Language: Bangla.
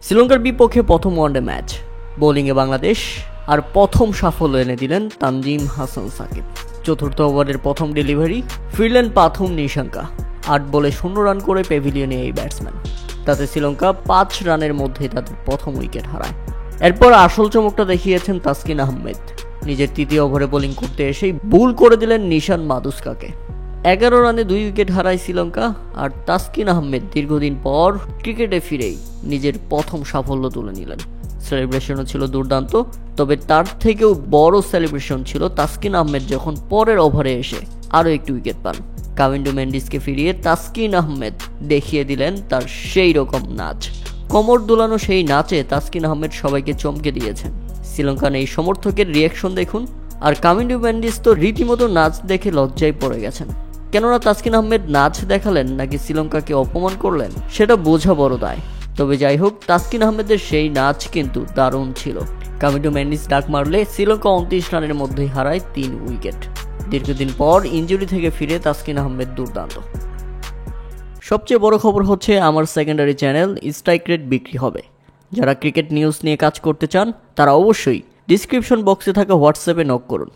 শ্রীলঙ্কার বিপক্ষে প্রথম ওয়ানডে ম্যাচ, বোলিংয়ে বাংলাদেশ, আর প্রথম সাফল্য এনে দিলেন তানজিম হাসান সাকিব। চতুর্থ ওভারের প্রথম ডেলিভারি, ফিরলেন প্রথম নিশাঙ্কা। 8 বলে 0 রান করে প্যাভিলিয়নে এই ব্যাটসম্যান। তাতে শ্রীলঙ্কা 5 রানের মধ্যেই তাদের প্রথম উইকেট হারায়। এরপর আসল চমকটা দেখিয়েছেন তাসকিন আহমেদ। নিজের তৃতীয় ওভারে বোলিং করতে এসেই ভুল করে দিলেন নিশান মাদুস্কাকে। 11 রানে 2 উইকেট হারায় শ্রীলঙ্কা। আর তাসকিন আহমেদ দীর্ঘদিন পর ক্রিকেটে ফিরেই নিজের প্রথম সাফল্য তুলে নিলেন। সেলিব্রেশনও ছিল দুর্দান্ত, তবে তার থেকেও বড় সেলিব্রেশন ছিল তাসকিন আহমেদ যখন পরের ওভারে এসে আরও একটি উইকেট পান। কামিন্ডো মেন্ডিসকে ফিরিয়ে তাসকিন আহমেদ দেখিয়ে দিলেন তার সেই রকম নাচ। কোমর দোলানো সেই নাচে তাসকিন আহমেদ সবাইকে চমকে দিয়েছেন। শ্রীলঙ্কান এই সমর্থকের রিয়াকশন দেখুন। আর কামিন্ডো মেন্ডিস তো রীতিমতো নাচ দেখে লজ্জায় পড়ে গেছেন। কেননা তাসকিন আহমেদ নাচ দেখালেন নাকি শ্রীলঙ্কাকে অপমান করলেন সেটা বোঝা বড় দায়। তবে যাই হোক, তাসকিন আহমেদের সেই নাচ কিন্তু দারুণ ছিল। কামিন্ডো মেন্ডিস ডাক মারলে শ্রীলঙ্কা 29 রানের মধ্যেই হারায় 3 উইকেট। দীর্ঘদিন পর ইনজুরি থেকে ফিরে তাসকিন আহমেদ দুর্দান্ত। সবচেয়ে বড় খবর হচ্ছে আমার সেকেন্ডারি চ্যানেল স্ট্রাইক রেট বিক্রি হবে। যারা ক্রিকেট নিউজ নিয়ে কাজ করতে চান তারা অবশ্যই ডিসক্রিপশন বক্সে থাকা হোয়াটসঅ্যাপে নক করুন।